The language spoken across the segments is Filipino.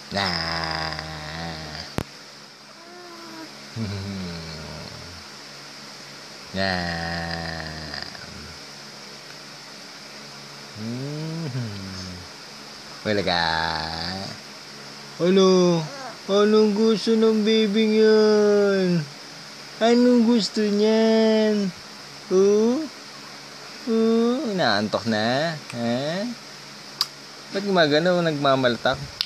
Nah. Nah. Wala ka. Ano? Anong gusto ng baby yan? Anong gusto niyan? Inaantok na? Ha? Ba't gumagano? Nagmamalatak?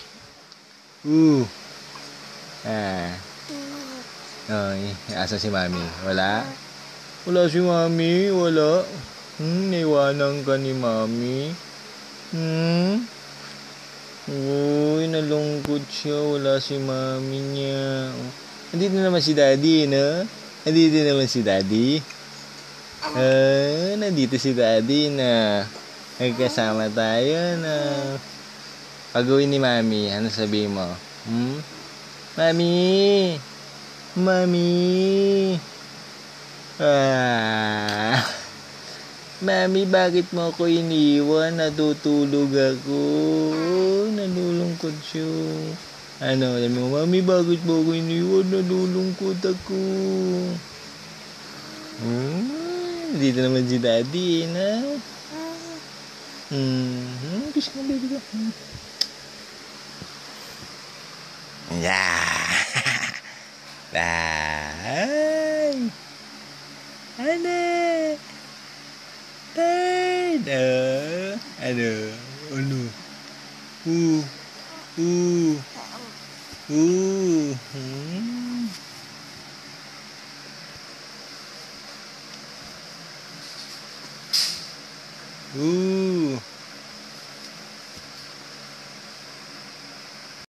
Ay, asa si mami? Wala? Wala si mami? Wala? Naiwanan ka ni mami? Uy, nalungkot siya. Wala si mami niya. Nandito naman si daddy, no? Nandito naman si daddy. Nandito si daddy na. Nagkasama tayo na. Pag-uwi ni mami, ano sabihin mo? Mami! Mami! Mami, bakit mo ako iniwan? Natutulog ako. Nalulungkot siya. Ano, sabi mo, Mami, bakit mo ako iniwan? Nalulungkot ako. Dito naman si daddy, na? Kiss ka, baby ka. Yeah. Ay. Ano? Ano? Ano?